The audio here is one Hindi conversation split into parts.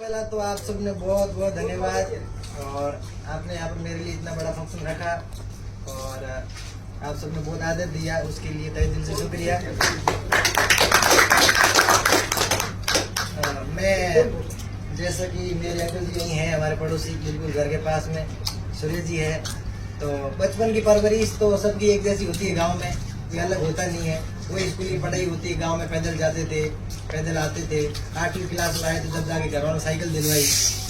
पहला तो आप सबने बहुत बहुत धन्यवाद और आपने यहाँ पर मेरे लिए इतना बड़ा फंक्शन रखा और आप सबने बहुत आदर दिया, उसके लिए तहे दिल से शुक्रिया। मैं जैसा कि मेरे अंकल जी यही हैं, हमारे पड़ोसी बिल्कुल घर के पास में सूर्य जी है। तो बचपन की परवरिश तो सबकी एक जैसी होती है गांव में, कोई अलग होता नहीं है। वही स्कूल की पढ़ाई होती है, गांव में पैदल जाते थे, पैदल आते थे। 8वीं क्लास में आए तो जब जाके घर वालों ने साइकिल दिलवाई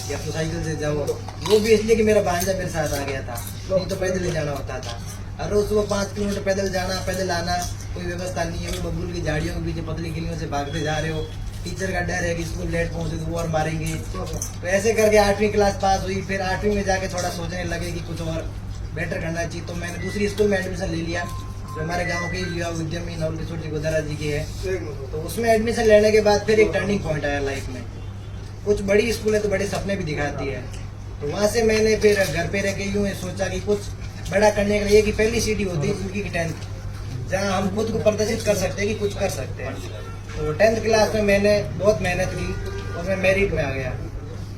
कि अब तो साइकिल से जाओ। वो भी इसलिए कि मेरा भांजा मेरे साथ आ गया था, नहीं तो पैदल ही जाना होता था। और रोज सुबह 5 किलोमीटर पैदल जाना, पैदल आना, कोई व्यवस्था नहीं है। बबूल की झाड़ियों के बीच पतली गिलियों से भागते जा रहे हो, टीचर का डर है कि स्कूल लेट पहुंचे तो वो और मारेंगे। तो ऐसे करके 8वीं क्लास पास हुई। फिर 8वीं में जाके थोड़ा सोचने लगे कि कुछ और बेटर करना चाहिए, तो मैंने दूसरी स्कूल में एडमिशन ले लिया जो हमारे गांव के युवा उद्यमी नवल किशोर जी गोदारा जी की है। तो उसमें एडमिशन लेने के बाद फिर एक टर्निंग पॉइंट आया लाइफ में। कुछ बड़ी स्कूल है तो बड़े सपने भी दिखाती है। तो वहाँ से मैंने फिर घर पे रह के यूँ सोचा कि कुछ बड़ा करने के लिए कि पहली सीढ़ी होती है जिंदगी की 10th, जहाँ हम खुद को प्रदर्शित कर सकते हैं कि कुछ कर सकते हैं। तो 10th क्लास में मैंने बहुत मेहनत की और मैं मेरिट में आ गया।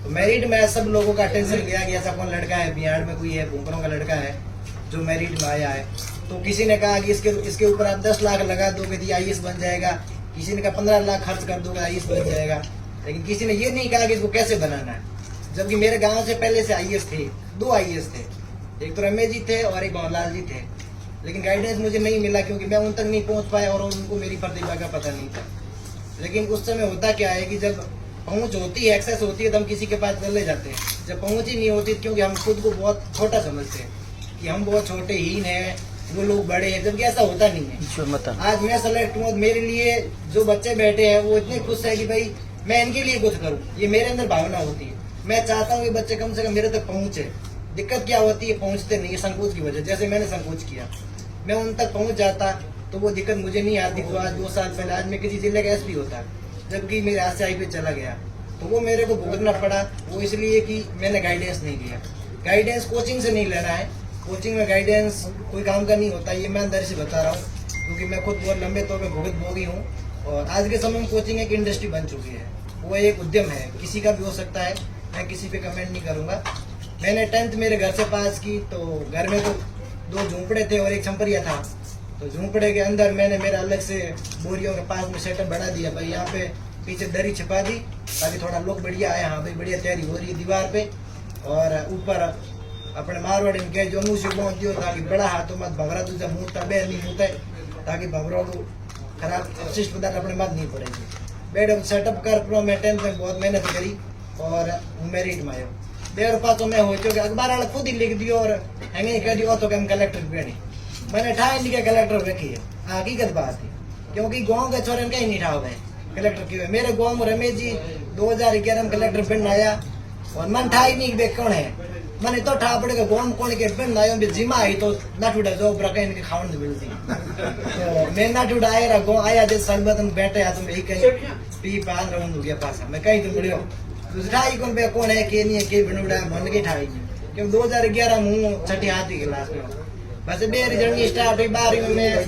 तो मेरिट में सब लोगों का अटेंशन लिया कि ऐसा कौन लड़का है बिहार में, कोई है भूकरों का लड़का है जो मेरिट में आया है। तो किसी ने कहा कि इसके ऊपर आप 10 लाख लगा दोगे तो IAS बन जाएगा, किसी ने कहा 15 लाख खर्च कर दोगे IAS बन जाएगा, लेकिन किसी ने ये नहीं कहा कि इसको कैसे बनाना है। जबकि मेरे गांव से पहले से IAS थे, 2 IAS थे, एक तो रमेश जी थे और एक भंवरलाल जी थे। लेकिन गाइडेंस मुझे नहीं मिला क्योंकि मैं उन तक नहीं पहुंच पाया और उनको मेरी प्रतिभा का पता नहीं था। लेकिन उस समय होता क्या है कि जब पहुंच होती है, एक्सेस होती है, तो हम किसी के पास चले जाते हैं। जब पहुंच ही नहीं होती क्योंकि हम खुद को बहुत छोटा समझते हैं कि हम बहुत छोटे हीन हैं, वो लोग बड़े हैं, जबकि ऐसा होता नहीं है। आज मैं सेलेक्ट हूँ, मेरे लिए जो बच्चे बैठे हैं वो इतने खुश है कि भाई मैं इनके लिए कुछ करूँ, ये मेरे अंदर भावना होती है। मैं चाहता हूँ कि बच्चे कम से कम मेरे तक पहुँचे। दिक्कत क्या होती है, पहुँचते नहीं है संकोच की वजह। जैसे मैंने संकोच किया, मैं उन तक पहुँच जाता तो वो दिक्कत मुझे नहीं आती। तो आज 2 साल पहले आज मैं किसी जिले का SP होता, जबकि मेरे हाथ से आई पे चला गया। तो वो मेरे को भुगतना पड़ा, वो इसलिए कि मैंने गाइडेंस नहीं लिया। गाइडेंस कोचिंग से नहीं लेना है, कोचिंग में गाइडेंस कोई काम का नहीं होता, ये मैं अंदर से बता रहा हूँ क्योंकि मैं खुद बहुत लंबे तौर पे भुगत भोगी हूँ। और आज के समय में कोचिंग एक इंडस्ट्री बन चुकी है, वो एक उद्यम है, किसी का भी हो सकता है। मैं किसी पे कमेंट नहीं करूँगा। मैंने 10th मेरे घर से पास की, तो घर में तो 2 झोंपड़े थे और एक छंपरिया था। तो झोंपड़े के अंदर मैंने मेरा अलग से बोरियों के पास में सेटअप बना दिया। भाई यहाँ पे पीछे दरी छिपा दी ताकि थोड़ा लोग बढ़िया आए, हाँ भाई बढ़िया तैयारी हो रही है दीवार पे। और ऊपर अपने मारवाड़ी में कह जो मुँह से बोल दियो ताकि बड़ा हाथों मत भगरा तुझे मुँहता बे नहीं मुँहता है, ताकि भगरों को खराब अवशिष्ट पदार्थ अपने मत नहीं पड़ेगी। बेड सेटअप कर प्रो मैं 10th में बहुत मेहनत करी और मेरिट में आयो। 1.5 रुपया तो मैं हो चुके अखबार वाला खुद ही लिख दियो और हैंगे कर दियो तो हम कलेक्टर बनी। मैंने ठाई लिखे कलेक्टर रखी है, हकीकत बात है, क्योंकि गाँव के छोरे कहीं नहीं ठाओ गए कलेक्टर क्यों है। मेरे गाँव में रमेश जी 2011 में कलेक्टर बन आया और मन ठाई नहीं बे कौन है, मैंने तो ठा पड़ेगा गाँव कौन के बन आयो जिमा आई तो ना टूटा जो ब्रका इनके खावन मिलती। तो मैं ना टूटा आया गाँव आया जैसे संबंध बैठे तुम कहीं पी पान रहा गया पास मैं कहीं तुम बढ़िया ठाई कौन पे कौन है के नहीं है के बनूड़ा मन के ठाई क्योंकि 2011 में 6ठी 8वीं क्लास में बस मेरी जर्नी स्टार्ट हुई। 12वीं में मैं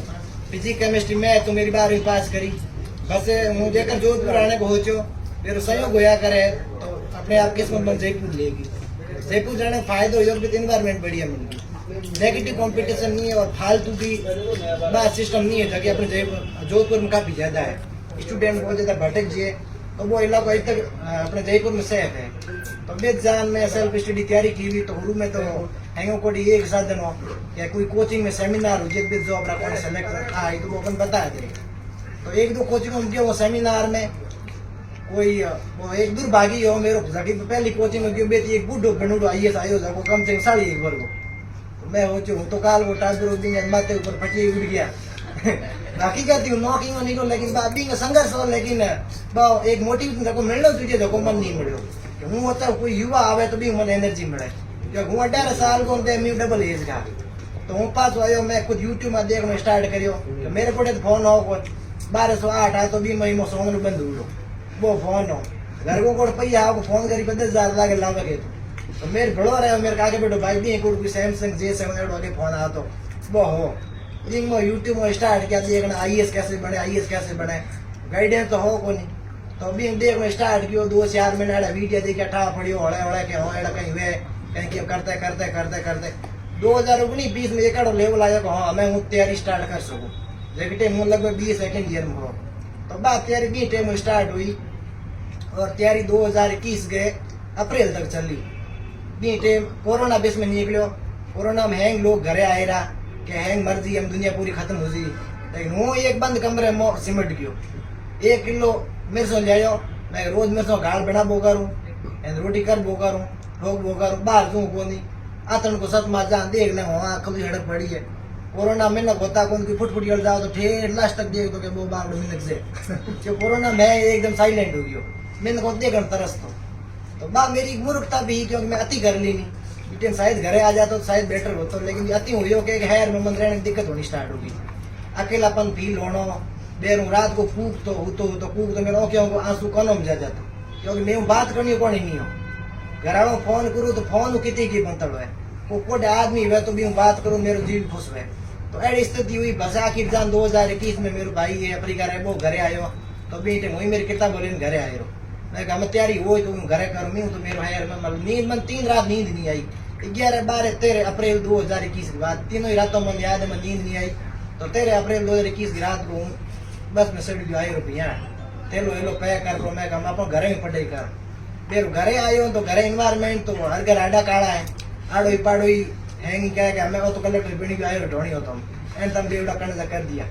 फिजिक्स केमिस्ट्री में तो मेरी 12वीं पास करी। बस मुझे कर जोधपुर आने को हो चो मेरे संयोग होया करे तो अपने आप किस्मत बन जयपुर लेगी। जयपुर जाने का फायदा हो जाए इन्वायरमेंट बढ़िया मिल गई, नेगेटिव कंपटीशन नहीं है और फालतू की बात सिस्टम नहीं है ताकि अपने जोधपुर में काफी ज्यादा है स्टूडेंट बहुत ज्यादा भटक जिए। तो वो इलाका अभी तक अपने जयपुर में सेफ है। तो बेच जान में सेल्फ स्टडी तैयारी की हुई तो शुरू में तो हैंगो कोडी एक साधन हो या कोई कोचिंग में सेमिनार हो जिस जो अपना कौन सेलेक्ट आई तो वो अपन बता दे। तो 1-2 कोचिंग में गया वो सेमिनार में कोई वो एक दुर्भागी हो मेरे को पहली कोचिंग में गयो बेटी एक बूढ़ो बनूडो IAS आयो जाको कम से कम 1.5 वर्ग। तो मैं हो चो तो काल वो टाबरो दिन माथे ऊपर फटी उड़ गया। हकीकत हूँ नौकरी में नहीं लेकिन अभी संघर्ष हो लेकिन एक मोटिव को मिलो तुझे जो मन नहीं मिलो हूँ होता कोई युवा आवे तो भी मन एनर्जी मिले क्योंकि हूँ 18 साल को डबल एज का। तो हूँ पास आयो मैं खुद यूट्यूब में देखना स्टार्ट करियो तो मेरे को फोन हो 1208 आ तो भी महीनों सॉन्ग बंद हुआ वो फोन हो घर को पैया आपको फोन करी 50,000 लागे लावे तो मेरे भड़ो रहे मेरे आगे बैठो भाई भी कोई सैमसंग J7 वाले फोन आ तो वो हो यूट्यूब में स्टार्ट किया देखना IAS कैसे बने गाइडेंस तो हो को नहीं। तो अभी देख में स्टार्ट कियो 2-4 महीना वीडियो देखे ठा पड़ियो हड़े हड़े के हो एड़ा कहीं वे कहीं करते करते करते करते 2019-20 में एक लेवल आया हाँ हमें हूँ तैयारी स्टार्ट कर सकूँ जैसे टाइम हूँ लगभग 20 सेकेंड ईयर में हो तो बात तैयारी बी टाइम स्टार्ट हुई और तैयारी 2021 गए अप्रैल तक चली बी टाइम कोरोना बेस में निकलो कोरोना में हैंग लोग घरे आए रहा कि हैंग मर्जी हम दुनिया पूरी खत्म हो जी लेकिन वो एक बंद कमरे में सिमट गयो 1 किलो मिर्च ले आयो मैं रोज मिर्चों गाल बना बो करूँ रोटी कर बो करूँ रोग बो करूँ बाहर दूँ को नहीं आतन को सत मार जान देख ले वहाँ कभी हड़क पड़ी है कोरोना में न होता कौन की फुट फुट जाओ तो ठेर लास्ट तक देख दो कि वो बार मिनट से जो कोरोना में एकदम साइलेंट हो गयो मैंने को देख तरस तो बा मेरी मूर्खता भी क्योंकि मैं अति कर ली नहीं इतने शायद घरे आ जाता तो शायद बेटर होता लेकिन अति हुई हो कि हैर में मन रहने की दिक्कत होनी स्टार्ट होगी अकेलापन फील होना बेरू रात को कूक तो मेरा क्यों आंसू कौन में जा जाता क्योंकि मैं बात करनी कौन ही नहीं हो घराड़ो फोन करूँ तो फोन कितनी की बनतड़ है वो कोई आदमी हुए तो भी हूँ बात करूँ मेरे जीव खुश हुए तो ऐसी स्थिति हुई बस आखिर जान 2021 में मेरे भाई है अफ्रीका रहे वो घरे आयो तो बेटे वही मेरी किताब बोले घरे आए रो मैं कहा मैं तैयारी हो तो घरे करूँ तो मेरे है मतलब नींद मन 3 रात नींद नहीं आई 11, 12, 13 अप्रैल 2021 के बाद तीनों ही रातों मन याद है मैं नींद नहीं आई तो 13 अप्रैल 2021 की रात को बस मैं सड़ी आई रुपया तेलो एलो पे कर लो मैं कहा अपन घरे में पढ़ाई कर फिर घरे आयो तो घरे इन्वायरमेंट तो हर घर आडा काड़ा है आड़ो ही पाड़ो ही हैंग क्या है कि हमें तो कलेक्टर बनी भी आयो ढोनी होता हूँ एंड तम बेवड़ा करने से कर दिया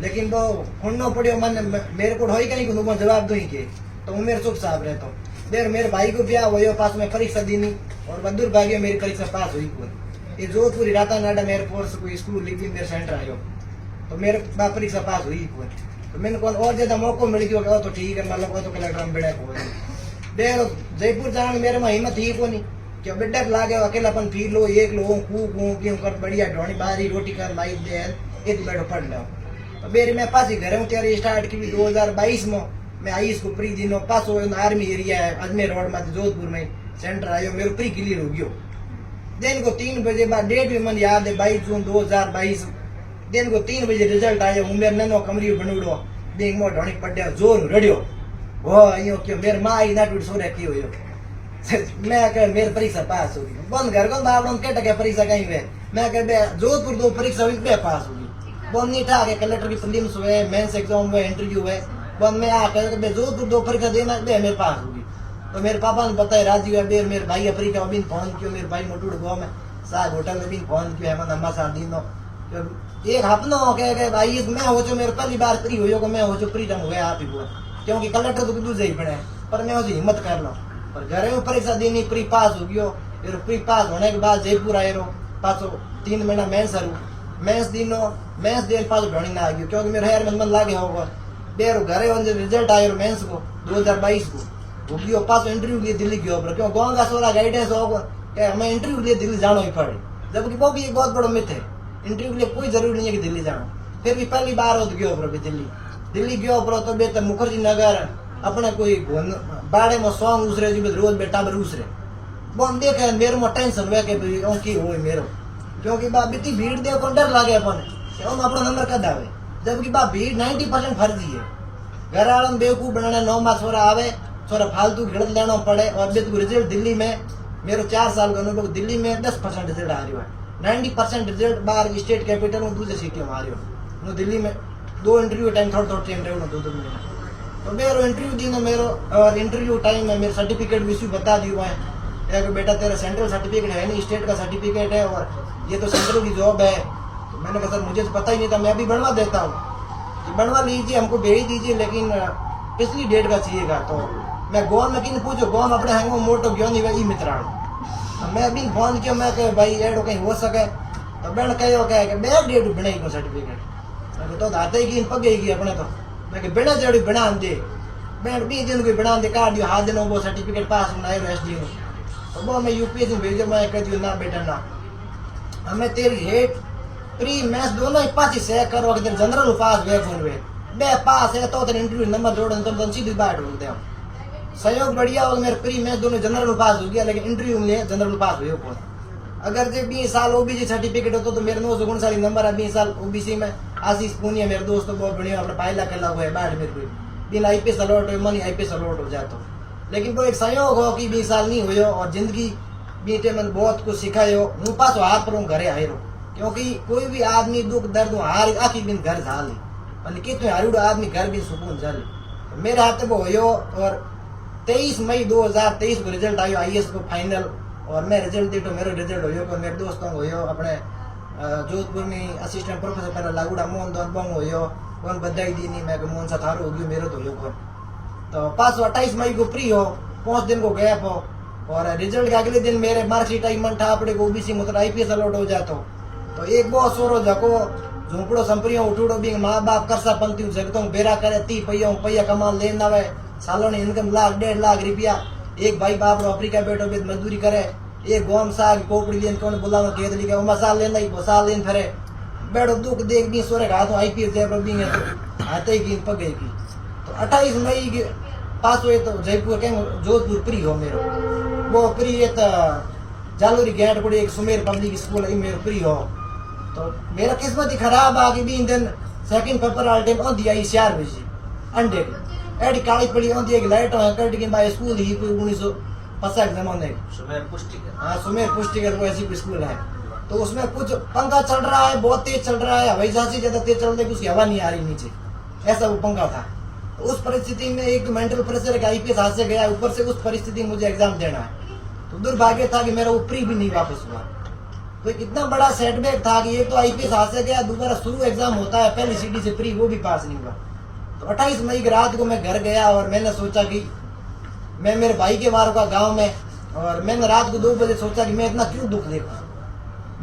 लेकिन वो खुन्नो पड़ियो मन मेरे को ढोई कहीं को जवाब दूँ के तो मैं मेरे चुप साहब रहता हूँ फिर मेरे भाई को ब्याह हुआ पास में परीक्षा दी और बदुर भाग्य मेरी परीक्षा पास हुई ये जोधपुरी राता नाडा मेरे फोर्स को स्कूल लिखी मेरे सेंटर आयो तो मेरे परीक्षा पास हुई तो मैंने कौन और ज्यादा मौका मिल गया तो ठीक है मतलब तो कलेक्टर में बेड़ा को देर जयपुर जाने मेरे में हिम्मत ही को नहीं क्या बेटा लागे अकेलापन फील लो एक लो कूक क्यों कर बढ़िया ढोनी बारी रोटी कर लाई दे ये तो बैठो पढ़ लो तो मेरी मैं पास ही घर हूँ तेरे स्टार्ट की 2022 में मैं आई इसको प्री दिनों पास हो आर्मी एरिया है अजमेर रोड में जोधपुर में सेंटर आयो मेरे प्री क्लियर हो गयो दिन को 3 बजे बाद डेट भी मन याद है 22 जून 2022 दिन को 3 बजे रिजल्ट आयो हूँ मेरे ननो कमरी बनूड़ो देख मो ढोनी पड्या जोर रड़ियो वो यो क्यों मेरे माँ ही ना टूट सो रखी हो मैं कह मेरी परीक्षा पास होगी बंद घर को बाबड़ों के टके परीक्षा कहीं हुए मैं कह जोधपुर 2 परीक्षा हुई बे पास होगी बंद नहीं था कलेक्टर की प्रीलिम्स हुए मेंस एग्जाम हुए इंटरव्यू हुए बंद में आकर जोधपुर 2 परीक्षा देना बे मेरे पास होगी तो मेरे पापा ने बताया राजीव है मेरे भाई अफ्रीका में फोन किया मेरे भाई मोटूड़ गाँव में साहब होटल में भी फोन किया है अम्मा साथ दिन एक हफ्ता हो गया भाई मैं हो जो मेरे पहली बार फ्री हो मैं हो जो फ्री टाइम हुआ आप ही हुआ क्योंकि कलेक्टर तो दूसरे ही पड़े पर मैं उसकी हिम्मत कर लो पर घरे में परीक्षा देनी प्री पास हो गयो फिर प्री पास होने के बाद जयपुर आए रो पासो 3 महीना मेंस हरू मेंस दिनो मेंस देन पास ढोनी ना आ गयो क्योंकि मेरे हेयर में मन लागे होगा देर घरे वन रिजल्ट आयो मेंस को 2022 को वो गयो पास इंटरव्यू लिए दिल्ली गयो पर क्यों गांव का सोरा गाइडेंस होगा कि हमें इंटरव्यू लिए दिल्ली जाना ही पड़े जबकि वो भी एक बहुत बड़ा मिथ है इंटरव्यू के लिए कोई जरूरी नहीं है कि दिल्ली जाना फिर भी पहली बार हो तो गयो पर दिल्ली गयो पर तो बेहतर मुखर्जी नगर अपने कोई बाड़े में सॉन्ग उसरे जी रोज बेटा बर उसरे वो हम देखे मेरे में टेंशन हुआ कि की हो मेरो क्योंकि बा इतनी भीड़ दे को डर लागे अपन हम अपना नंबर कद आवे जबकि बा भीड़ 90% फर्जी है घर वालों बेवकूफ बनाने 9 मास छोरा आवे छोरा फालतू गिड़त लेना पड़े और बेतु रिजल्ट दिल्ली में मेरो 4 साल का अनुभव दिल्ली में 10% रिजल्ट आ रही है 90% रिजल्ट बाहर स्टेट कैपिटल में दूसरे सिटी में आ रही हो दिल्ली में 2 इंटरव्यू टाइम थोड़ा इंटरव्यू 2 महीना तो मेरे इंटरव्यू दी मेरे और इंटरव्यू टाइम में मेरे सर्टिफिकेट भी बता दिया है कि बेटा तेरा सेंट्रल सर्टिफिकेट है नहीं स्टेट का सर्टिफिकेट है और ये तो सेंट्रल की जॉब है तो मैंने कहा सर मुझे तो पता ही नहीं था मैं अभी बनवा देता हूँ तो बनवा लीजिए हमको भेज दीजिए लेकिन पिछली डेट का चाहिएगा तो मैं गोवा में किन पूछो गोवा में अपने हैंगो मोटो क्यों नहीं वही मित्राण मैं अभी फोन किया मैं कह भाई एडो कहीं हो सके तो बहन कहो क्या कि बैग डेट बनाई को सर्टिफिकेट तो आते ही पगेगी अपने तो मैं बिना जड़ी बना दे मैं 20 दिन को बना दे काट दियो हाथ दिन वो सर्टिफिकेट पास में आयो एसडी में तो वो मैं यूपीएससी भेजो मैं कह दियो ना बेटा ना हमें तेरी हेट प्री मैच दोनों ही पास से करो अगर जनरल पास वे फोन वे बे पास है तो तेरे इंटरव्यू नंबर जोड़न तो सीधी बात बोलते हम सहयोग बढ़िया और मेरे प्री मैच दोनों जनरल पास हो गया लेकिन इंटरव्यू में जनरल पास हुए कौन अगर जो 20 साल ओबीसी सर्टिफिकेट होता तो मेरे 959 नंबर है 20 साल ओबीसी में आशीष पूनिया मेरे दोस्त बहुत बढ़िया अपने पायला कर हुआ है बाढ़ मेरे को बिन IPS अलॉट हो मन IPS अलॉट हो जातो। लेकिन वो एक संयोग हो कि 20 साल नहीं हुयो और जिंदगी बीते मन बहुत कुछ सिखायो। हूँ पासो हाथ पर घरे आयो, क्योंकि कोई भी आदमी दुख दर्द हार आखिर दिन घर झाली पर कितने हारूडो आदमी घर भी सुकून झाली। तो मेरे हाथ वो होयो और 23 मई 2023 को रिजल्ट आयो IAS को फाइनल। और मैं रिजल्ट देखो मेरा रिजल्ट होयो पर मेरे दोस्तों होयो अपने जोधपुर में असिस्टेंट प्रोफेसर पहला लागूडा मोहन दोन बंग होयो कौन बधाई दी नहीं मैं मोहन सा थारो हो गयो मेरे तो होयो कौन। तो 28 मई को फ्री हो 5 दिन को गैप हो और रिजल्ट के अगले दिन मेरे मार्कशीट आई मन था अपने को OBC मतलब IPS अलॉट हो जातो। तो एक बहुत सोरो जको झूंपड़ो संपरियों उठूड़ो भी माँ बाप करसा पंती जगतों बेरा करे 30 पैया कमा लेन आवे सालों ने इनकम लाख 1.5 लाख रुपया। एक भाई बाप अफ्रीका बैठो भी मजदूरी करे एक गोम साग कोकड़ी लेन कौन बुलावा खेत लिखा वो मसाल लेना ही मसाल लेन फिरे बैठो दुख देख भी सोरे हाथों IPS जय भी है तो हाथे की पगे की। तो 28 मई के पास हुए तो जयपुर के जोधपुर प्री हो मेरो वो प्री ये तो जालोरी गेट पड़ी एक सुमेर पब्लिक स्कूल है मेरो प्री हो। तो मेरा किस्मत ही खराब आ गई भी दिन second paper all time on दिया 4 बजे अंडे एडी काली पड़ी ऑन दिया लाइट है कट के बाय स्कूल ही 1950 जमाने सुमेर पुष्टिकर। हाँ सुमेर पुष्टिकर को ऐसी स्कूल है। तो उसमें कुछ पंखा चल रहा है बहुत तेज चल रहा है हवाई जहाज से ज्यादा तेज चल रही है उसकी हवा नहीं आ रही नीचे ऐसा वो पंखा था। तो उस परिस्थिति में एक तो मेंटल प्रेशर का IPS हाथ से गया ऊपर से उस परिस्थिति में मुझे एग्जाम देना है। तो दुर्भाग्य था कि मेरा वो प्री भी नहीं वापस हुआ। तो इतना बड़ा सेटबैक था कि एक तो IPS हाथ से गया दोबारा शुरू एग्जाम होता है पहली CD से प्री वो भी पास नहीं हुआ। तो 28 मई की रात को मैं घर गया और मैंने सोचा कि मैं मेरे भाई के वार का गाँव में और मैंने रात को 2 बजे सोचा कि मैं इतना क्यों दुख देखूं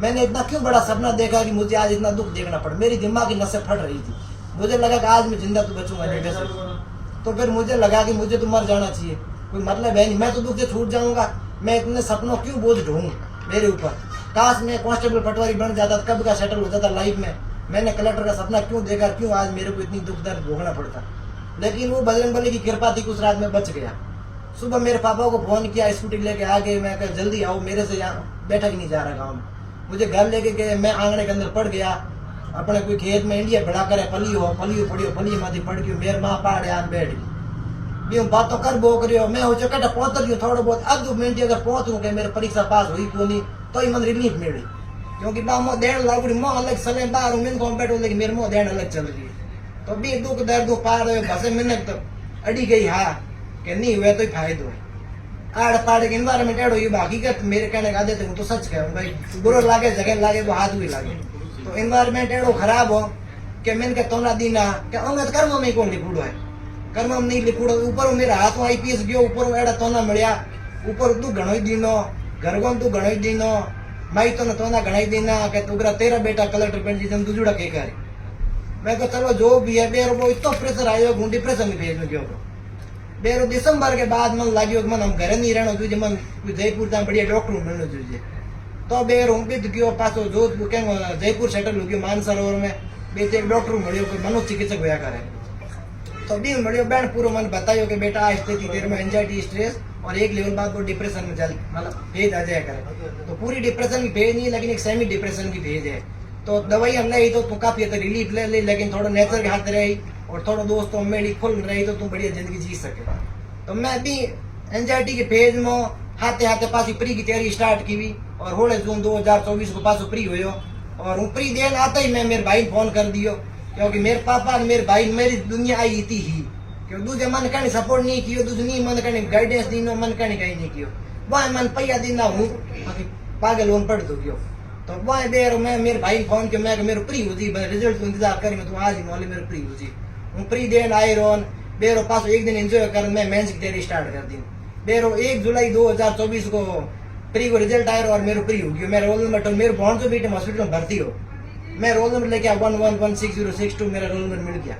मैंने इतना क्यों बड़ा सपना देखा कि मुझे आज इतना दुख देखना पड़ा। मेरी दिमाग की नसें फट रही थी मुझे लगा कि आज मैं जिंदा तो बचूंगा नहीं वैसे। तो फिर मुझे लगा कि मुझे तो मर जाना चाहिए कोई मतलब है नहीं मैं तो दुख से छूट जाऊंगा। मैं इतने सपनों क्यों बोझ ढूंढूं मेरे ऊपर। काश मैं कांस्टेबल पटवारी बन जाता कब का सेटल हो जाता लाइफ में। मैंने कलेक्टर का सपना क्यों देखा क्यों आज मेरे को इतनी दुख दर्द भोगना पड़ता। लेकिन वो बजरंगबली की कृपा थी उस रात में बच गया। सुबह मेरे पापा को फोन किया स्कूटी लेके आ गए मैं कहा जल्दी आओ मेरे से यहाँ बैठक नहीं जा रहा गाँव में। मुझे घर लेके गए मैं आंगने के अंदर पड़ गया अपने कोई खेत में इंडिया बढ़ा कर पली माथी पड़ गई मेरे माँ पहाड़ आन बैठ गई भी बातों कर बो करियो मैं हो चुका पहुंच रही हूँ थोड़ा बहुत अब मिनट अगर पहुंचूँ कि मेरे परीक्षा पास हुई क्यों नहीं तो ही मन रिलीफ मिली क्योंकि मुँह देण लागू मुँह अलग चले बाहर मिन को बैठो लेकिन मेरे मुँह देण अलग चल रही है। तो भी दुख दर्द पार भसे मिनट तो अड़ी गई हाँ कि नहीं हुआ तो ही फायदो है। आड़ पाड़ के इन्वायरमेंट एडो ये हकीकत मेरे कहने का आदत हूँ तो सच कहूँ भाई बुरा लागे जगह लागे वो हाथ भी लागे। तो इन्वायरमेंट एडो खराब हो कि मैंने कहा तोना दीना क्या उन्हें कर्म में कौन लिखूड़ो है कर्म में नहीं लिखूड़ो ऊपर मेरे हाथ में IPS गयो ऊपर एड़ा तोना मिलया ऊपर तू घणो ही दीनो घर को तू घणो ही दीनो माई तो तोना घणा ही दीना कि तुगरा तेरा बेटा कलेक्टर बन जी दूजुड़ा के करे। मैं कहा चलो जो भी है बेरो वो इतना प्रेशर आयो हूँ डिप्रेशन में भेज गयो बेरो दिसंबर के बाद मन लगे मन हम घर नहीं रहना चाहिए मन जयपुर तक बढ़िया डॉक्टर मिलना चाहिए। तो बेर हूँ बीत गयो पासो जोधपुर के जयपुर सेटल हो गयो मानसरोवर में बीच एक डॉक्टर मिलो कोई मनोचिकित्सक होया करे। तो भी मिलो बैठ पूरा मन बतायो कि बेटा आज स्थिति देर में एंजाइटी स्ट्रेस और एक लेवल बाद वो डिप्रेशन में चल मतलब फेज आ जाया करे। तो पूरी डिप्रेशन की फेज नहीं लेकिन एक सेमी डिप्रेशन की फेज है। तो दवाई हम ली तो तू काफी हद तक रिलीफ ले ली लेकिन थोड़ा नेचर के हाथ रही और थोड़ा दोस्तों मेरी खुल रही तो तू बढ़िया जिंदगी जी सके। तो मैं भी एंजाइटी के फेज में हाथे हाथे पासी प्री की तैयारी स्टार्ट की हुई और होले जून 2024 को पासो प्री हुई और प्री देन आता ही मैं मेरे भाई फोन कर दियो क्योंकि मेरे पापा ने मेरे भाई मेरी दुनिया आई थी ही क्योंकि दूसरे मन कहीं सपोर्ट नहीं कियो दूसरे नहीं मन कहीं गाइडेंस दीनो मन कहीं कहीं नहीं कियो वह मन पैया दीना हूँ पागल होन पड़ दो क्यों। तो वह देर मैं मेरे भाई फोन किया मैं मेरे प्री हो जी रिजल्ट इंतजार करी मैं तो आज ही मोले मेरे प्री हो जी हूँ प्री देन आए रोन बेरो पास एक दिन एंजॉय कर मैं मेंस की तैयारी स्टार्ट कर दी बेरो 1 जुलाई 2024 को प्री को रिजल्ट आया और मेरे प्री हो गया। मैं रोल नंबर मेरे बॉन्ड से बेटे हॉस्पिटल में भर्ती हो मैं रोल नंबर लेके 11166062 मेरा रोल नंबर मिल गया।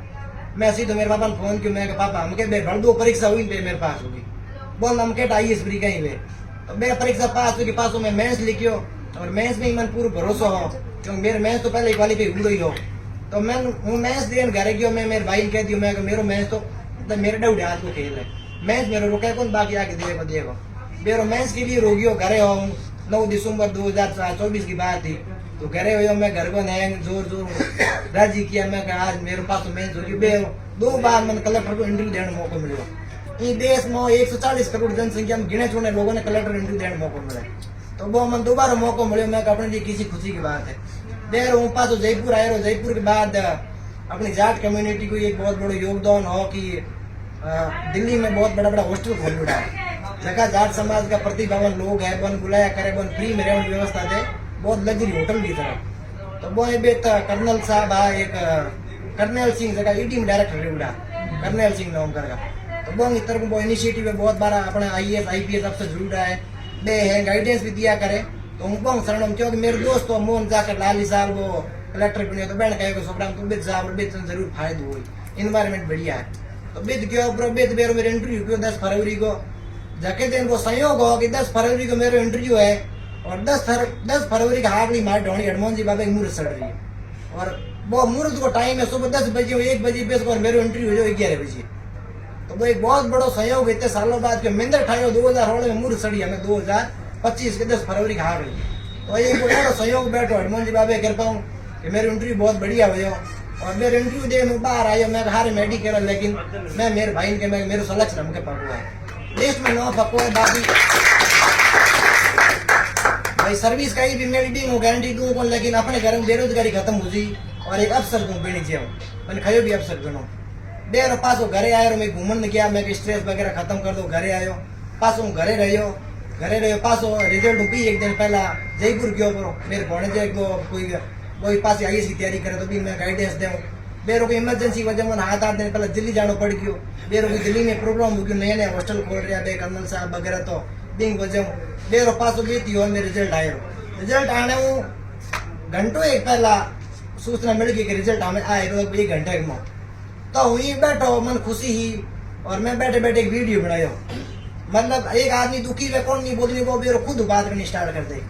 मैं सीधे मेरे पापा ने फोन किया मैं पापा हम भर दो परीक्षा हुई मेरे पास होगी बोल हम कहता IAS प्री कहीं वे तो मेरा परीक्षा पास हुई पास मैं मेंस लिखियो और मेंस में ही मन पूरा भरोसा हो क्योंकि मेरे मेंस तो पहले क्वालिफाई हो ही हो। तो मैं मेंस देन घर गयो मैं मेरे भाई ने कह दियो मैं मेरे मेंस तो मेरे डाउट हाथ को खेल है मैच मेरे रुका कौन बाकी आके देखो मेरे मैच के लिए रोगियो घरे हो 9 दिसंबर 2024 की बात थी। तो घरे हो मैं घर को नया जोर जोर राजी किया मैं आज मेरे पास तो मैच होगी बे 2 बार मैंने कलेक्टर को इंटरव्यू देने मौको मिलो। ये देश में 140 करोड़ जनसंख्या में गिने चुने लोगों ने कलेक्टर इंटरव्यू देने मौको मिले, तो वो मन दोबारा मौको मिले। मैं अपने लिए किसी खुशी की बात है। देर हूँ पास जयपुर आए रहो, जयपुर के बाद अपनी जाट कम्युनिटी को एक बहुत बड़ा योगदान हो कि दिल्ली में बहुत बड़ा बड़ा हॉस्टल खोल उड़ा है, जगह जाट समाज का प्रतिभावन लोग है, बन बुलाया करे, बन फ्री में रहने व्यवस्था दे, बहुत लग्जरी होटल भी था। तो वो कर्नल साहब है, एक कर्नल सिंह जगह ईडी में डायरेक्टर रेवड़ा, कर्नल सिंह नाम करगा। तो वो इतर को इनिशिएटिव है बहुत बार अपने IAS IPS अफसर जरूर है, दे है गाइडेंस भी दिया करे। तो उनको शरणम क्योंकि मेरे दोस्त तो मोहन जाकर लाली साहब वो कलेक्टर बने, तो बहन कहे सोपड़ा तो बिद साहब बिद जरूर फायदा हुई, इन्वायरमेंट बढ़िया है। तो बिद क्यों बिद बेरो मेरे इंटरव्यू क्यों 10 फरवरी को जाके दिन को संयोग हो कि 10 फरवरी को मेरा इंटरव्यू है, और 10 फरवरी का हागली मार ढोनी हनुमान जी बाबा की मूर्त सड़ रही है, और वो मूर्त को टाइम है सुबह 10 बजे 1 बजे बेस और मेरा इंटरव्यू हो 11 बजे। तो वो एक बहुत बड़ा संयोग इतने सालों बाद के मिंदर ठाई 2016 में मूर्त सड़ी, हमें 2025 के 10 फरवरी का हागली। तो एक बड़ा संयोग बैठो हनुमान जी बाबा कर पाऊँ कि मेरा इंटरव्यू बहुत बढ़िया हो, और मेरे इंटरव्यू दे मैं बाहर आया, मैं हारे मेडिकल, लेकिन मैं मेरे भाई के मैं मेरे सलेक्शन हमके पकड़ा है, देश में ना पको है बाकी भाई सर्विस का ही भी मैं भी गारंटी दूँ कौन, लेकिन अपने घर में बेरोजगारी खत्म हो जी, और एक अफसर दूँ बेनी जाऊँ मैंने खयो भी अफसर बनो देर पास घरे आयो, मैं घूमन गया, मैं स्ट्रेस वगैरह खत्म कर दो, घरे आयो पास घरे रहो पास रिजल्ट भी एक दिन पहला जयपुर गयो करो, मेरे भोने जाए कोई पास IAS की तैयारी करे तो भी मैं गाइडेंस दूँ। बेरो को इमरजेंसी वजह में 7-8 दिन पहले दिल्ली जाना पड़ गयो, बेरो को दिल्ली में प्रोग्राम हो गयो, नया हॉस्टल खोल रहा है कर्नल साहब वगैरह, तो बिंग वजह बेरो पास बीती हो मेरे रिजल्ट आयो, रिजल्ट आने घंटों एक पहला सूचना मिल गई कि रिजल्ट हमें आए तो 1 घंटे में, तो वही बैठो मन खुशी ही, और मैं बैठे बैठे एक वीडियो बनाया, मतलब एक आदमी दुखी है कौन नहीं बोलने को बेरो खुद बात करनी स्टार्ट कर दे।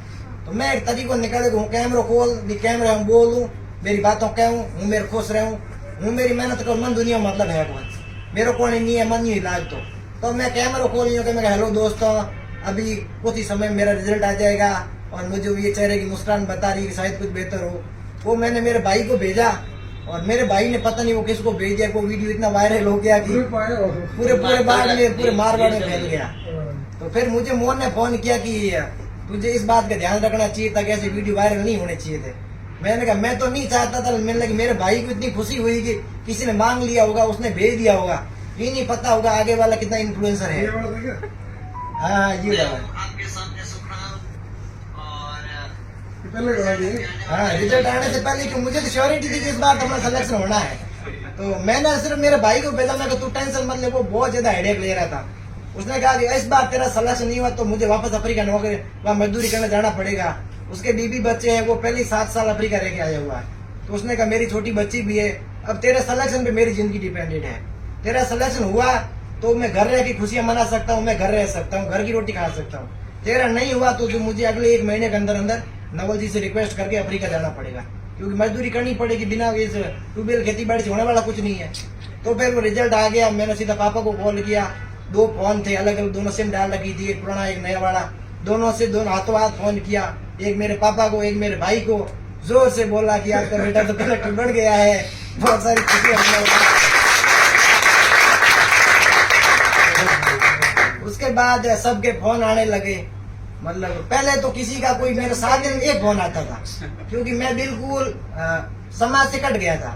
तो मैं एक तरीको निकाले कैमरा खोल कैमरा हूँ बोलूँ, मेरी बातों कहूँ हूँ, मेरे खुश रहूँ हूँ, मेरी मेहनत करूँ, मन दुनिया मतलब है कौन मेरे को नहीं है, मन नहीं लाग। तो मैं कैमरा खोल नहीं मैं हेलो दोस्तों, अभी कुछ ही समय मेरा रिजल्ट आ जाएगा, और मुझे ये चेहरे की मुस्कान बता रही है कि शायद कुछ बेहतर हो। वो मैंने मेरे भाई को भेजा, और मेरे भाई ने पता नहीं वो किसको भेज दिया, वो वीडियो इतना वायरल हो गया कि पूरे बाग में पूरे मारवाड़ में फैल गया। तो फिर मुझे मोहन ने फोन किया कि तुझे इस बात का ध्यान रखना चाहिए था कि ऐसे वीडियो वायरल नहीं होने चाहिए थे। मैंने कहा मैं तो नहीं चाहता था, मैंने लगा मेरे भाई को इतनी खुशी हुई कि किसी ने मांग लिया होगा, उसने भेज दिया होगा, ये नहीं पता होगा आगे वाला कितना इन्फ्लुएंसर है। हाँ ये हाँ रिजल्ट आने से पहले कि मुझे तो श्योरिटी थी कि इस बार अपना सिलेक्शन होना है। तो मैंने सिर्फ मेरे भाई को भेजा, मैं तू टेंशन मत ले, वो बहुत ज्यादा हेडेक ले रहा था। उसने कहा कि इस बार तेरा सिलेक्शन नहीं हुआ तो मुझे वापस अफ्रीका नौकरी वहाँ मजदूरी करने जाना पड़ेगा। उसके बीबी बच्चे हैं, वो पहले 7 साल अफ्रीका रह के आया हुआ है। तो उसने कहा मेरी छोटी बच्ची भी है, अब तेरे सिलेक्शन पे मेरी जिंदगी डिपेंडेंट है। तेरा सिलेक्शन हुआ तो मैं घर रह के खुशियां मना सकता हूँ, मैं घर रह सकता हूँ, घर की रोटी खा सकता हूँ। तेरा नहीं हुआ तो जो मुझे अगले 1 महीने के अंदर अंदर नवल जी से रिक्वेस्ट करके अफ्रीका जाना पड़ेगा, क्योंकि मजदूरी करनी पड़ेगी, बिना इस ट्यूबवेल खेती बाड़ी से होने वाला कुछ नहीं है। तो फिर वो रिजल्ट आ गया, मैंने सीधा पापा को कॉल किया। 2 फोन थे अलग अलग, दोनों सिम डाल रखी थी, एक पुराना एक नया वाला, दोनों हाथों हाथ फोन किया, एक मेरे पापा को एक मेरे भाई को, जोर से बोला कि आपका बेटा तो कलेक्टर बन गया है, बहुत सारी खुशियां। उसके बाद सबके फोन आने लगे, मतलब पहले तो किसी का कोई मेरे 7 दिन में 1 फोन आता था, क्योंकि मैं बिल्कुल समाज से कट गया था,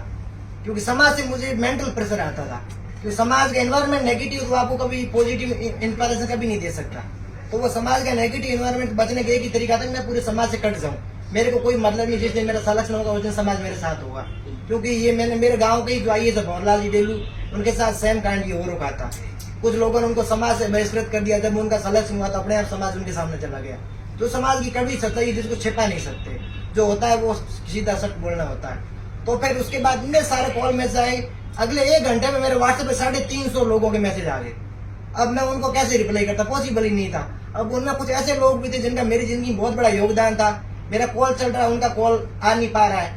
क्योंकि समाज से मुझे मेंटल प्रेशर आता था, क्योंकि समाज का एनवायरनमेंट नेगेटिव तो आपको कभी पॉजिटिव इंस्पिरेशन कभी नहीं दे सकता। तो वो समाज का नेगेटिव एनवायरनमेंट बचने का एक ही तरीका था, मैं पूरे समाज से कट जाऊं, मेरे को कोई मतलब नहीं, जिस दिन मेरा सिलेक्शन होगा उस दिन समाज मेरे साथ होगा। क्योंकि ये मैंने मेरे गाँव के ही जो आई है भवनलाल जी डेलू, उनके साथ सेम कांड ये हो रखा था। कुछ लोगों ने उनको समाज से बहिष्कृत कर दिया, जब उनका सिलेक्शन हुआ तो अपने आप समाज उनके सामने चला गया। जो समाज की कड़ी सच्चाई है जिसको छिपा नहीं सकते, जो होता है वो सीधा सच बोलना होता है। तो फिर उसके बाद इतने सारे कॉल मैसेज आए, अगले 1 घंटे में मेरे व्हाट्सएप पे 350 लोगों के मैसेज आ गए। अब मैं उनको कैसे रिप्लाई करता, पॉसिबल ही नहीं था। अब उनमें कुछ ऐसे लोग भी थे जिनका मेरी जिंदगी में बहुत बड़ा योगदान था, मेरा कॉल चल रहा है, उनका कॉल आ नहीं पा रहा है,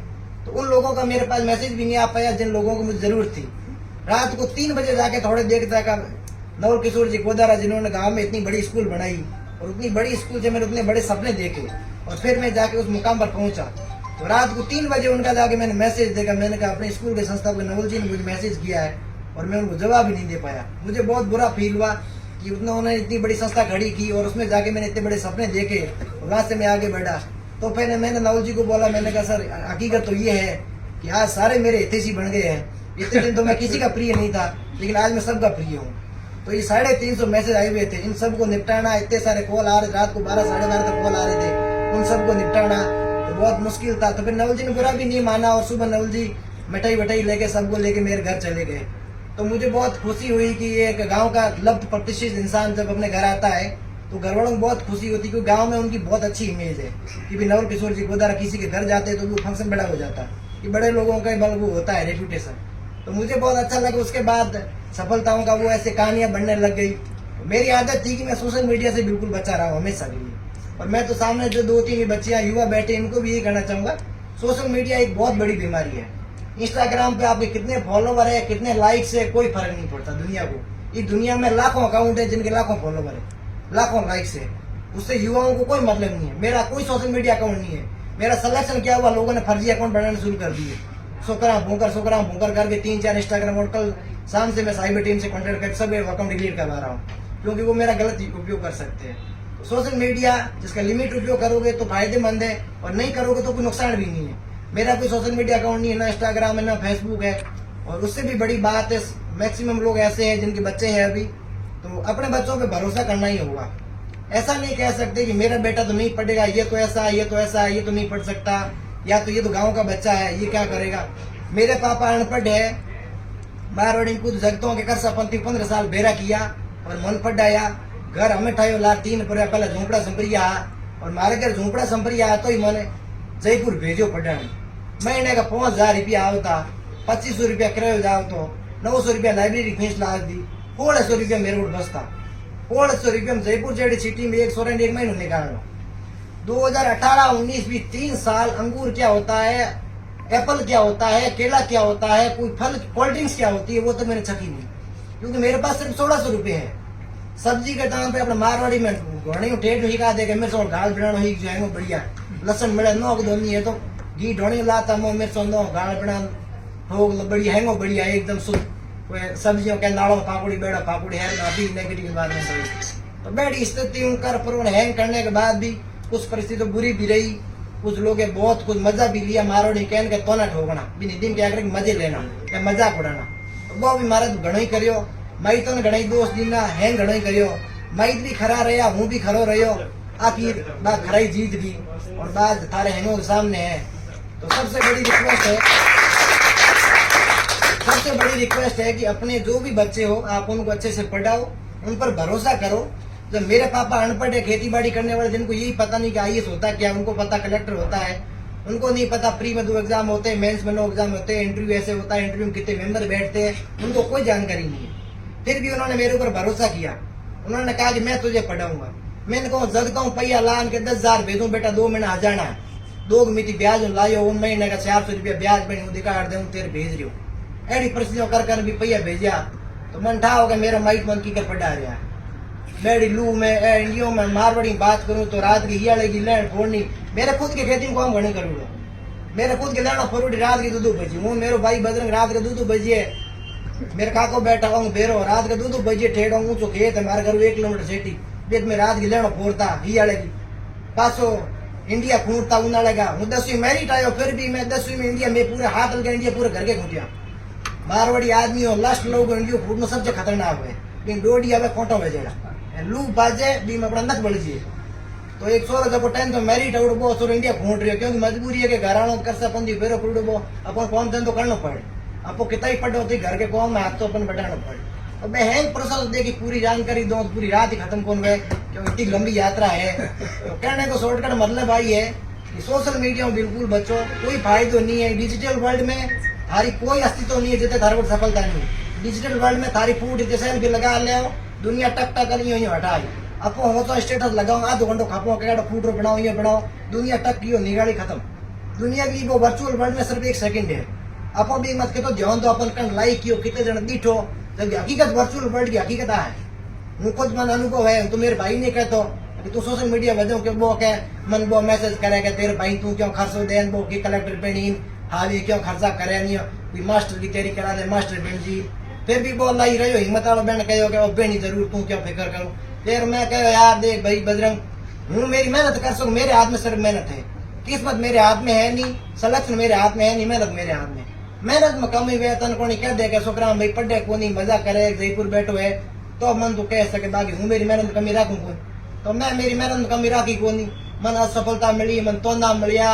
तो उन लोगों का मेरे पास मैसेज भी नहीं आ पाया जिन लोगों को मुझे जरूरत थी। रात को 3 बजे जाके थोड़े देर तक नवल किशोर जी कोदारा, जिन्होंने गांव में इतनी बड़ी स्कूल बनाई और उतनी बड़ी स्कूल से मैंने उतने बड़े सपने देखे, और फिर मैं जाके उस मुकाम पर पहुंचा। तो रात को 3 बजे उनका जाके मैंने मैसेज देखा, मैंने कहा अपने स्कूल के संस्थापक नवल जी ने मुझे मैसेज किया है और मैं उनको जवाब ही नहीं दे पाया। मुझे बहुत बुरा फील हुआ कि उन्होंने इतनी बड़ी संस्था खड़ी की और उसमें जाके मैंने इतने बड़े सपने देखे, वहां से मैं आगे बढ़ा। तो फिर मैंने नवल जी को बोला, मैंने कहा सर हकीकत तो ये है कि आज सारे मेरे हितैषी बन गए हैं। इतने दिन तो मैं किसी का प्रिय नहीं था, लेकिन आज मैं सबका प्रिय हूँ। तो ये 350 मैसेज आए हुए थे, इन सबको निपटाना, इतने सारे कॉल आ रहे, रात को 12 साढ़े 12 तक कॉल आ रहे थे, उन सबको निपटाना तो बहुत मुश्किल था। तो फिर नवल जी ने बुरा भी नहीं माना और सुबह नवल जी मिठाई वठाई लेके सबको लेके मेरे घर चले गए। तो मुझे बहुत खुशी हुई कि एक गांव का लब्ध प्रतिष्ठित इंसान जब अपने घर आता है तो घर वालों को बहुत खुशी होती है, क्योंकि गांव में उनकी बहुत अच्छी इमेज है कि भी नवल किशोर जी गोदारा किसी के घर जाते हैं तो वो फंक्शन बड़ा हो जाता है कि बड़े लोगों का बल वो होता है रेपुटेशन। तो मुझे बहुत अच्छा लगा। उसके बाद सफलताओं का वो ऐसे कहानियां बनने लग गई। मेरी आदत थी कि मैं सोशल मीडिया से बिल्कुल बचा रहा हूँ हमेशा के लिए। और मैं तो सामने जो 2-3 बच्चियां युवा बैठे इनको भी यही कहना चाहूंगा, सोशल मीडिया एक बहुत बड़ी बीमारी है। इंस्टाग्राम पे आपके कितने फॉलोवर है, कितने लाइक्स है, कोई फर्क नहीं पड़ता दुनिया को। इस दुनिया में लाखों अकाउंट है जिनके लाखों फॉलोवर है, लाखों लाइक्स है, उससे युवाओं को कोई मतलब नहीं है। मेरा कोई सोशल मीडिया अकाउंट नहीं है। मेरा सिलेक्शन क्या हुआ, लोगों ने फर्जी अकाउंट बनाने शुरू कर दिए, सोकरा भूकर करके 3-4 इंस्टाग्राम। और कल शाम से मैं साइबर टीम से कॉन्टेक्ट कर सब अकाउंट डिलीट करवा रहा हूँ, क्योंकि वो मेरा गलत उपयोग कर सकते हैं। तो सोशल मीडिया जिसका लिमिट उपयोग करोगे तो फायदेमंद है, और नहीं करोगे तो कोई नुकसान भी नहीं है। मेरा कोई सोशल मीडिया अकाउंट नहीं है, ना इंस्टाग्राम है ना फेसबुक है। और उससे भी बड़ी बात है, मैक्सिमम लोग ऐसे हैं जिनके बच्चे हैं अभी, तो अपने बच्चों पे भरोसा करना ही होगा। ऐसा नहीं कह सकते कि मेरा बेटा तो नहीं पढ़ेगा, ये तो ऐसा है, ये तो ऐसा है, ये तो नहीं पढ़ सकता, या तो ये तो गांव का बच्चा है, ये क्या करेगा। मेरे पापा अनपढ़ है, बारवाड़ी कुछ जगतों के कर सपंती 15 साल बेरा किया और मन पढ़ाया, घर हमें ठायो ला 3 पर पहले झोंपड़ा संपरिया, और मारे घर झोंपड़ा संपरिया तो ही मैंने जयपुर भेजो पढ़ाने। महीने का 5000 रुपया आवता, 2500 रुपया किराया जाओ, तो 900 रुपया लाइब्रेरी फीस लाग दी, 1600 रुपया मेरे को बसता। 1600 रुपया में जयपुर जैसी सिटी में 100 एक महीने निकालना। 2018-19 भी 3 साल अंगूर क्या होता है, एप्पल क्या होता है, केला क्या होता है, कोई फल कोल्ड ड्रिंक्स क्या होती है, वो तो मैंने छकी नहीं, क्योंकि मेरे पास सिर्फ 1600 रुपये है। सब्जी के दाम पे अपने मारवाड़ी में घोड़ी टेट हिका देगा, मेरे सो गाल बनाना ही जो है बढ़िया, लसन मिले नोक दोनी है तो घी ढोनी लाता मो मेरे सो नो गाल बना हो बढ़िया हैंगो बढ़िया एकदम शुद्ध। सब्जियों के नाड़ों पाकुड़ी बेड़ा पाकुड़ी है ना, अभी नेगेटिव बात नहीं सही। तो बैठी स्थिति कर पर हैंग करने के बाद भी कुछ परिस्थिति तो बुरी भी रही, कुछ लोग बहुत कुछ मजा भी लिया। मारवाड़ी कहन के तो ना ठोकना भी निधि क्या करे मजे लेना या मजाक उड़ाना, तो वो भी मारे घणो ही करियो। मई तो घणई दोस्त दीना हैंग घणो ही करियो, मई भी खरा रहा, हूँ भी खरो रहो, आखिर बात खराई जीत गई और बात थारे हैंगों के सामने है। तो सबसे बड़ी रिक्वेस्ट है कि अपने जो भी बच्चे हो आप उनको अच्छे से पढ़ाओ, उन पर भरोसा करो। जब मेरे पापा अनपढ़ है, खेती बाड़ी करने वाले, जिनको यही पता नहीं कि IAS होता क्या, उनको पता कलेक्टर होता है, उनको नहीं पता प्री में 2 एग्जाम होते हैं, मेंस में 9 एग्जाम होते हैं, इंटरव्यू ऐसे होता है, इंटरव्यू में कितने मेंबर बैठते हैं, उनको कोई जानकारी नहीं है। फिर भी उन्होंने मेरे ऊपर भरोसा किया, उन्होंने कहा कि मैं तुझे पढ़ाऊंगा। मैंने कहा जगता हूँ पैया लान के 10,000 भेजूं बेटा, 2 महीना हजाना है, 2 मिति ब्याज लायो, 1 महीने का 400 रुपया ब्याज बनी दिखा दे तेरे भेज रही हूँ। ऐसी परिस्थितियों कर भी पैया भेजा तो मन ठा हो गया, मेरा माइक मन की कर पढ़ा रहा है। बेड़ी लू में इंडियो में मारवाड़ी बात करूं तो रात की हियाड़े की लैंड फोड़नी, मेरे खुद के खेती को हम घनी करूंगा, मेरे खुद के लेना फोड़ी रात की 2 बजे हूँ, मेरे भाई बजरंग रात के 2 बजे, मेरे काको बैठा हूँ बेरो रात के 2 बजे ठेड़ा हूँ, जो खेत है हमारे घर 1 किलोमीटर सेठी देख में रात की लेना फोड़ता हियाड़े की पासो इंडिया खूंटता उनाड़े का। हूँ 10वीं मेरिट आयो, फिर भी मैं 10वीं में इंडिया में पूरे हाथ लगे इंडिया पूरे घर के खूंटिया। मारवाड़ी आदमी हो लास्ट लोग इंडिया फूटना सबसे खतरनाक है, लेकिन डोडी आवे खोटो भेजेगा लू बाजे भी में अपना नक बढ़ जाए। तो एक सोरा जब टाइम तो मेरिट उड़ बो सोर इंडिया खूंट रही है, क्योंकि मजबूरी है कि घराणों कर से अपन फेरो उड़ बो अपन कौन धंधो करना पड़े, आपको कितना ही पढ़ो होती घर के कौन में हाथ तो अपन बढ़ाना पड़े। तो मैं हैंग प्रोसेस दे की पूरी जानकारी दो, पूरी रात ही खत्म कौन गए, क्योंकि इतनी लंबी यात्रा है। तो कहने को शॉर्टकट मतलब आई है कि सोशल मीडिया में बिल्कुल बचो, कोई फायदो नहीं है। डिजिटल वर्ल्ड में थारी कोई अस्तित्व नहीं है जितने थारे को सफलता नहीं है। डिजिटल वर्ल्ड में थारी फूड जैसे भी लगा ले, दुनिया टक टक करी हुई हटाई, अपो हो तो स्टेटस लगाओ, आधो घंटो खापो के फूड बनाओ, ये बनाओ, दुनिया टक की निगाड़ी खत्म। दुनिया की वो वर्चुअल वर्ल्ड में सिर्फ 1 सेकंड है। अपो भी मत के तो ध्यान दो अपन कन लाइक कियो कितने जन दीठो, जब हकीकत वर्चुअल वर्ल्ड की हकीकत है। मुझे खुद मन अनुभव है, तो मेरे भाई ने कहतो कि तू सोशल मीडिया वजह के वो कह मन वो मैसेज करेगा तेरे भाई तू क्यों खर्चो देन वो की कलेक्टर पेनीन हावी क्यों खर्चा करे नहीं, कोई मास्टर की तैयारी करा दे मास्टर बन जी, फिर भी बोल लाई रहो हिम्मत वाला बहन कहो कि ओबे नहीं जरूर तू क्या फिक्र करूं। फिर मैं कहो यार देख भाई बजरंग, हूँ मेरी मेहनत कर सकूं, मेरे हाथ में सिर्फ मेहनत है, किस्मत मेरे हाथ में है नहीं, सिलेक्शन मेरे हाथ में है नहीं, मेहनत मेरे हाथ में। मेहनत में कमी वेतन कोनी कह दे के छोकरा भाई पढ़े कोनी मजा करे जयपुर बैठो है तो मन तो कह सके, बाकी हूँ मेरी मेहनत कमी राखूं कोई, तो मैं मेरी मेहनत कमी राखी कोनी। मन असफलता मिली, मन तोंदा मिलिया,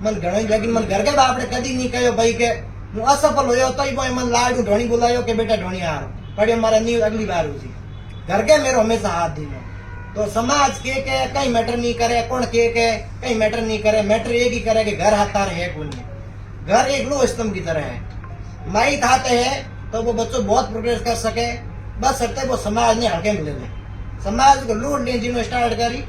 मन घणो, लेकिन मन घर के बापड़े कदी नहीं कहो भाई के हूँ असफल हो तो ही मन लाडू ढोणी बुलायो के बेटा ढोणी हार पड़े मारा नहीं अगली बार हुई। घर के मेरो हमेशा हाथ दीनो। तो समाज के कहीं मैटर नहीं करे, कौन के कहीं मैटर नहीं करे, मैटर एक ही करे कि घर हाथार है कौन है। घर एक लो स्तंभ की तरह है, माई खाते हैं तो वो बच्चों बहुत प्रोग्रेस कर सके, बस सकते वो समाज ने हल्के मिले ले, समाज को लूट ले जिन्होंने स्टार्ट करी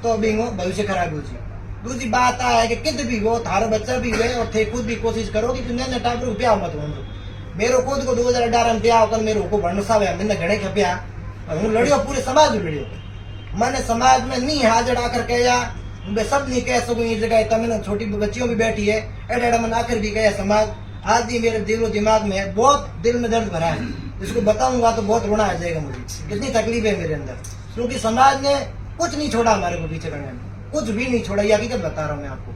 तो भी वो भविष्य खराब हो जाए। दूसरी बात है कि कित भी वो थारा बच्चा भी हुए और थे खुद भी कोशिश करो कि तुमने टाइम प्यार मत हो। मेरो खुद को 2018 में प्यार होकर मेरे को भरसा हुआ, मैंने घड़े खपिया और हूँ लड़ियो पूरे समाज में लड़ियो। मैंने समाज में नहीं हाथ जड़ा कर कहा, मैं सब नहीं कह सकूँ इस जगह तमिल छोटी बच्चियों भी बैठी है एडा मन आखिर भी कहा समाज आज भी मेरे दिलो दिमाग में बहुत दिल में दर्द भरा है, इसको बताऊंगा तो बहुत रोना आ जाएगा मुझे, कितनी तकलीफ है मेरे अंदर, क्योंकि समाज ने कुछ नहीं छोड़ा हमारे को पीछे करने में, कुछ भी नहीं छोड़ा। ये हकीकत बता रहा हूँ मैं आपको।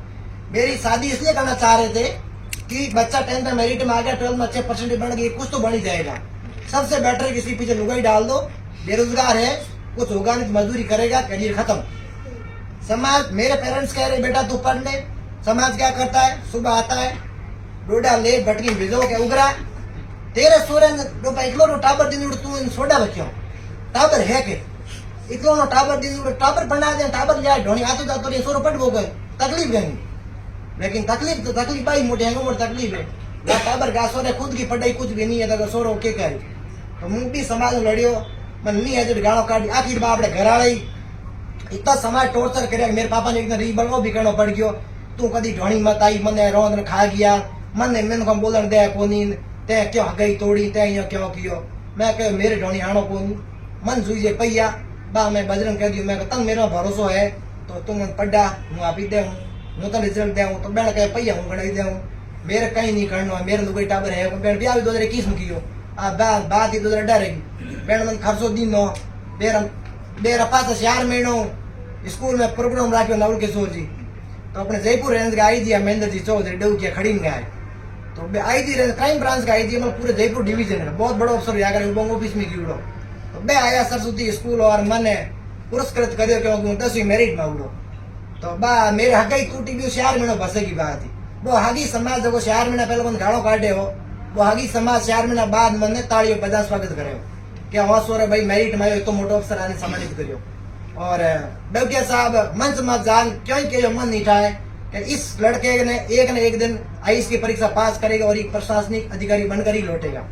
मेरी शादी इसलिए करना चाह रहे थे कि बच्चा 10th में मेरिट में आ गया, 12th में अच्छे परसेंटेज बन गई, कुछ तो बन ही जाएगा। सबसे बेटर किसी पीछे लुगाई डाल दो, बेरोजगार है कुछ होगा नहीं, मजदूरी करेगा, करियर खत्म। समाज मेरे पेरेंट्स कह रहे बेटा तू पढ़ ले, समाज क्या करता है सुबह आता है डोडा ले बटकी भिजो के उगरा तेरे सोरेन इकलो टाबर दिन तू सोडा बच्चों टाबर है के इकलो टाबर दिन टाबर बना दे टाबर जाए ढोनी आतो जातो रे सोरो पट वो गए तकलीफ गई, लेकिन तकलीफ तो तकलीफ आई मोटे हैंगो मोटे तकलीफ है या टाबर गा सोरे खुद की पढ़ाई कुछ भी नहीं है तो सोरो के करे। तो मुंह भी समाज लड़ियो मन नहीं है जो गाड़ो काटी आखिर बाप रे घर आले इतना समाज टॉर्चर करे, मेरे पापा ने इतना रीबलो भी करनो पड़ गयो, तू कदी ढोनी मत आई मने रोंद ने खा गया, मने मैंने को बोलन दे कोनी ते क्यों गई तोड़ी ते यो क्यों कियो। मैं कह मेरे ढोनी आनो कोनी मन सुईजे पैया बा मैं बजरंग कह दियो, मैं तंग मेरा भरोसा है तो तुम पढ़ा हूँ आपी दे हूँ तो रिजल्ट दे तो बेन कह पैया हूँ गणाई दे मेरे कहीं नहीं करना है, मेरे तो कोई टाबर है बेन ब्याह भी 2021 में कियो आ बात ही 2018 रहेगी बेन मन खर्चो दिनो बेरा पास 4 महीनों स्कूल में प्रोग्राम राख्यो नवल किशोर जी तो अपने जयपुर रेंज का आईजी महेंद्र जी चौधरी डौकिया खड़ी में आए तो आईजी रेंज क्राइम ब्रांच का आईजी मतलब पूरे जयपुर डिवीजन है बहुत बड़ा अफसर जाकर ऑफिस में कीड़ो तो बे आया सरस्वती स्कूल और मैंने पुरस्कृत करियो क्योंकि 10वीं मेरिट में उड़ो तो बा मेरे हगाई टूटी भी 4 महीनों बसे की बात थी। वो हागी समाज जो 4 महीना पहले मन गाड़ो काटे हो वो हागी समाज 4 महीना बाद मैंने तालियों बजा स्वागत करे क्या वहां सोरे भाई मेरिट में आयो तो मोटो अफसर आने सम्मानित करियो। और डौकिया साहब मंच मत जान क्यों के मन नहीं था कि इस लड़के ने एक दिन आईएएस की परीक्षा पास करेगा और एक प्रशासनिक अधिकारी बनकर ही लौटेगा।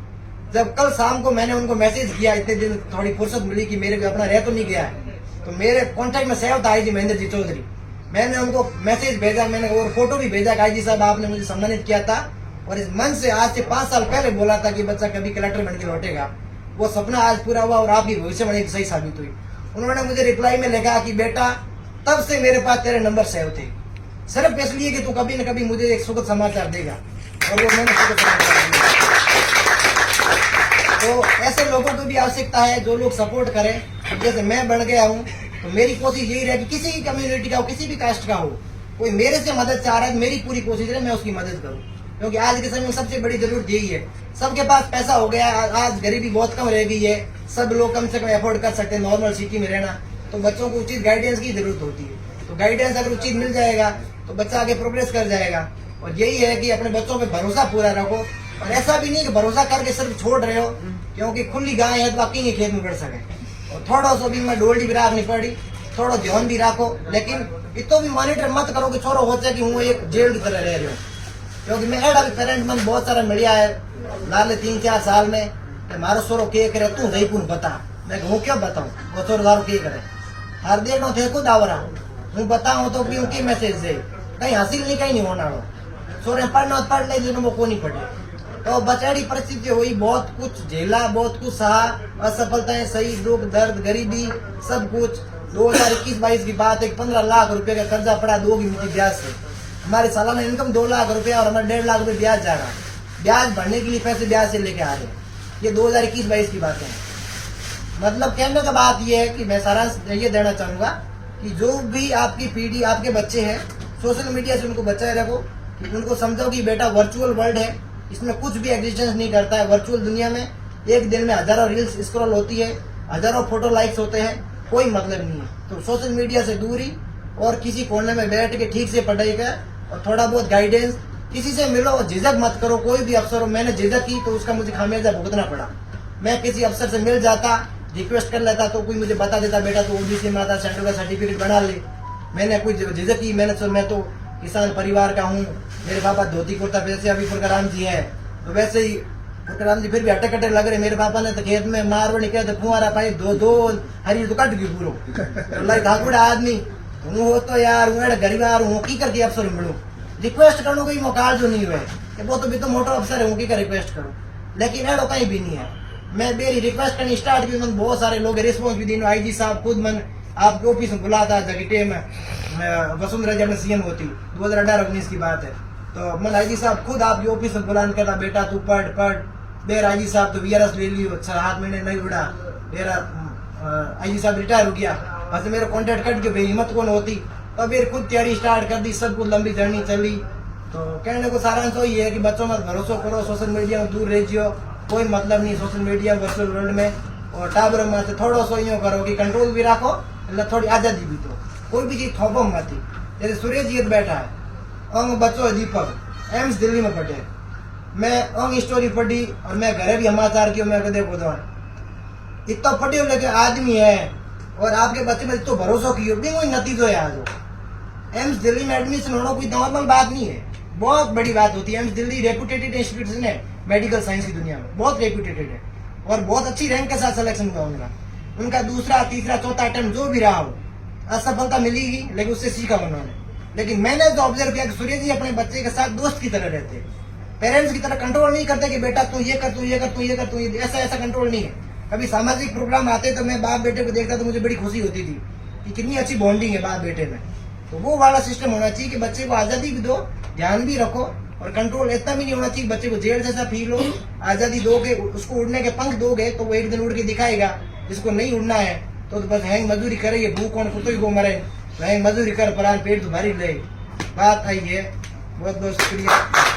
जब कल शाम को मैंने उनको मैसेज किया, इतने दिन थोड़ी फुर्सत मिली कि मेरे को अपना रह तो नहीं गया है, तो मेरे कॉन्टेक्ट में सेव था आईजी महेंद्र जी चौधरी, मैंने उनको मैसेज भेजा, मैंने और फोटो भी भेजा कि आईजी साहब आपने मुझे सम्मानित किया था और इस मन से आज से 5 साल पहले बोला था कि बच्चा कभी कलेक्टर बनकर लौटेगा, वो सपना आज पूरा हुआ और आपकी भविष्यवाणी सही साबित हुई। उन्होंने मुझे रिप्लाई में लिखा कि बेटा तब से मेरे पास तेरे नंबर सेव थे सिर्फ इसलिए कि तू कभी न कभी मुझे एक सुखद समाचार देगा, और वो मैंने सुखद समाचार दिया। तो ऐसे लोगों को भी आवश्यकता है जो लोग सपोर्ट करें। जैसे मैं बन गया हूँ तो मेरी कोशिश यही रहे कि किसी भी कम्युनिटी का हो किसी भी कास्ट का हो कोई मेरे से मदद चाह रहा है, मेरी पूरी कोशिश रहे मैं उसकी मदद करूँ, क्योंकि आज के समय में सबसे बड़ी जरूरत यही है। सबके पास पैसा हो गया, आज गरीबी बहुत कम रह गई है, सब लोग कम से कम अफोर्ड कर सकते हैं नॉर्मल सिटी में रहना, तो बच्चों को उचित गाइडेंस की जरूरत होती है। तो गाइडेंस अगर उचित मिल जाएगा तो बच्चा आगे प्रोग्रेस कर जाएगा। और यही है कि अपने बच्चों पे भरोसा पूरा रखो, और ऐसा भी नहीं कि भरोसा करके सिर्फ छोड़ रहे हो, क्योंकि खुली गाय है तो आप कहीं खेत में बढ़ सके। और थोड़ा सा भी मैं डोल्डी भी राखनी पड़ी, थोड़ा ध्यान भी रखो, लेकिन इतो भी मॉनिटर मत करो कि छोरो हो जाए कि हूँ एक जेल की तरह रह रहे हो, क्योंकि मैं एडा भी पेरेंट मन बहुत सारा मिलिया है लाले 3-4 साल में कि मारो सोरो के करे तू जयपुर बता, मैं हूँ क्या बताऊँ वो सोरो दारू के करे हर देर नो थे खुद आवरा हूँ बताऊँ तो क्यों की मैसेज दे कहीं हासिल नहीं कहीं नहीं होना रो सोरे पढ़ना पढ़ ले जिन्होंने वो को नहीं पढ़े। तो बचाड़ी परिस्थिति हुई, बहुत कुछ झेला, बहुत कुछ सहा, असफलताएं सही, दुख दर्द गरीबी सब कुछ। 2021-22 की बात है, 15 लाख रुपए का कर्जा पड़ा 2 की मुझे ब्याज से। हमारी सालाना इनकम 2 लाख रुपया और हमारे 1.5 लाख रुपए ब्याज जा रहा है। ब्याज भरने के लिए पैसे ब्याज से लेके आ रहे हैं। ये 2021-22 की बातें हैं। मतलब कहने का बात ये है कि मैं सारांश ये देना चाहूँगा कि जो भी आपकी पीढ़ी, आपके बच्चे हैं, सोशल मीडिया से उनको बचाए रखो, कि उनको समझो कि बेटा वर्चुअल वर्ल्ड है, इसमें कुछ भी एग्जिस्टेंस नहीं करता है। वर्चुअल दुनिया में एक दिन में हजारों रील्स स्क्रॉल होती है, हजारों फोटो लाइक्स होते हैं, कोई मतलब नहीं है। तो सोशल मीडिया से दूरी, और किसी कोने में बैठ के ठीक से पढ़ाई कर, और थोड़ा बहुत गाइडेंस, किसी से मिलो, झिझक मत करो। कोई भी अफसर हो, मैंने झिझक की तो उसका मुझे खामियाजा भुगतना पड़ा। मैं किसी अफसर से मिल जाता, रिक्वेस्ट कर लेता, तो कोई मुझे बता देता बेटा तो ओबीसी में आता, सेंटर का सर्टिफिकेट बना ले। मैंने कोई झिझक की, मैं तो किसान परिवार का हूँ, मेरे पापा धोती कुर्ता, वैसे अभी फुरकराम जी है तो वैसे ही फुरकराम जी फिर भी अटक लग रहे। मेरे पापा ने तो खेत में मारवाड़ी कहते फुआरा पाई दो हरी तो कट गई पूरा लाई धाकुड़ा आदमी हूँ हो तो यार हूँ गरीबार हूँ की करके अफसर मिलूँ, रिक्वेस्ट करूँ कोई मौका जो नहीं हुए वो तो भी तो मोटो अफसर है, की रिक्वेस्ट करूँ, लेकिन एडो कहीं भी नहीं है। मैं मेरी रिक्वेस्ट करनी स्टार्ट की, मन बहुत सारे लोग रिस्पॉन्स भी दिन, आई जी साहब खुद मन आपके ऑफिस में बुलाता जगटे में वसुंधरा जब सीएम होती 2018-19 की बात है, तो मन आई जी साहब खुद आपके ऑफिस में बुलान करता बेटा तू पढ़ बेर आई जी साहब तो वीआरएस ले लियो, 7 महीने नहीं उड़ा, मेरा आई जी साहब रिटायर हो गया, बस मेरा कॉन्टेक्ट कट के हिम्मत कौन होती, तो फिर खुद तैयारी स्टार्ट कर दी, सब कुछ लंबी जर्नी चली। तो कहने को सारांश तो ये है कि बच्चों में भरोसा करो, सोशल मीडिया में दूर रह जियो, कोई मतलब नहीं सोशल मीडिया वर्चुअल वर्ल्ड में, और टाबर में से थोड़ा सो यूँ करो कि कंट्रोल भी रखो, मतलब थोड़ी आज़ादी भी दो, कोई भी चीज़ थोपो मत। जैसे सूर्य जी बैठा है, अंग बच्चों है दीपक, एम्स दिल्ली में पढ़े, मैं अंग स्टोरी पढ़ी और मैं घरे भी समाचार किया, मैं देखो तो इतना पढ़े लेके आदमी है और आपके बच्चे में तो भरोसा किया भी कोई नतीजो है। आज एम्स दिल्ली में एडमिशन होना कोई नॉर्मल बात नहीं है, बहुत बड़ी बात होती है। एम्स दिल्ली रेपुटेटेड इंस्टीट्यूशन है मेडिकल साइंस की दुनिया में, बहुत रेपुटेटेड है और बहुत अच्छी रैंक के साथ सिलेक्शन हुआ उनका दूसरा तीसरा चौथा अटेम्प्ट जो भी रहा हो, असफलता मिलेगी लेकिन उससे सीखा उन्होंने। लेकिन मैंने जो ऑब्जर्व किया कि सूर्य जी अपने बच्चे के साथ दोस्त की तरह रहते हैं, पेरेंट्स की तरह कंट्रोल नहीं करते कि बेटा तू ये कर तू ये कर तू ये कर तू ये, ऐसा कंट्रोल नहीं है। कभी सामाजिक प्रोग्राम आते तो मैं बाप बेटे को देखता तो मुझे बड़ी खुशी होती थी कि कितनी अच्छी बॉन्डिंग है बाप बेटे में। तो वो वाला सिस्टम होना चाहिए कि बच्चे को आज़ादी भी दो, ध्यान भी रखो, और कंट्रोल इतना भी नहीं होना चाहिए बच्चे को जेल जैसा फील हो। आज़ादी दोगे, उसको उड़ने के पंख दोगे तो वो एक दिन उड़ के दिखाएगा। जिसको नहीं उड़ना है तो बस हैंग मजदूरी करे, भूख कौन कुत्ते को मरे, हैंग मजदूरी कर, परान पेट तो भारी ले, बात आई है। बहुत बहुत शुक्रिया।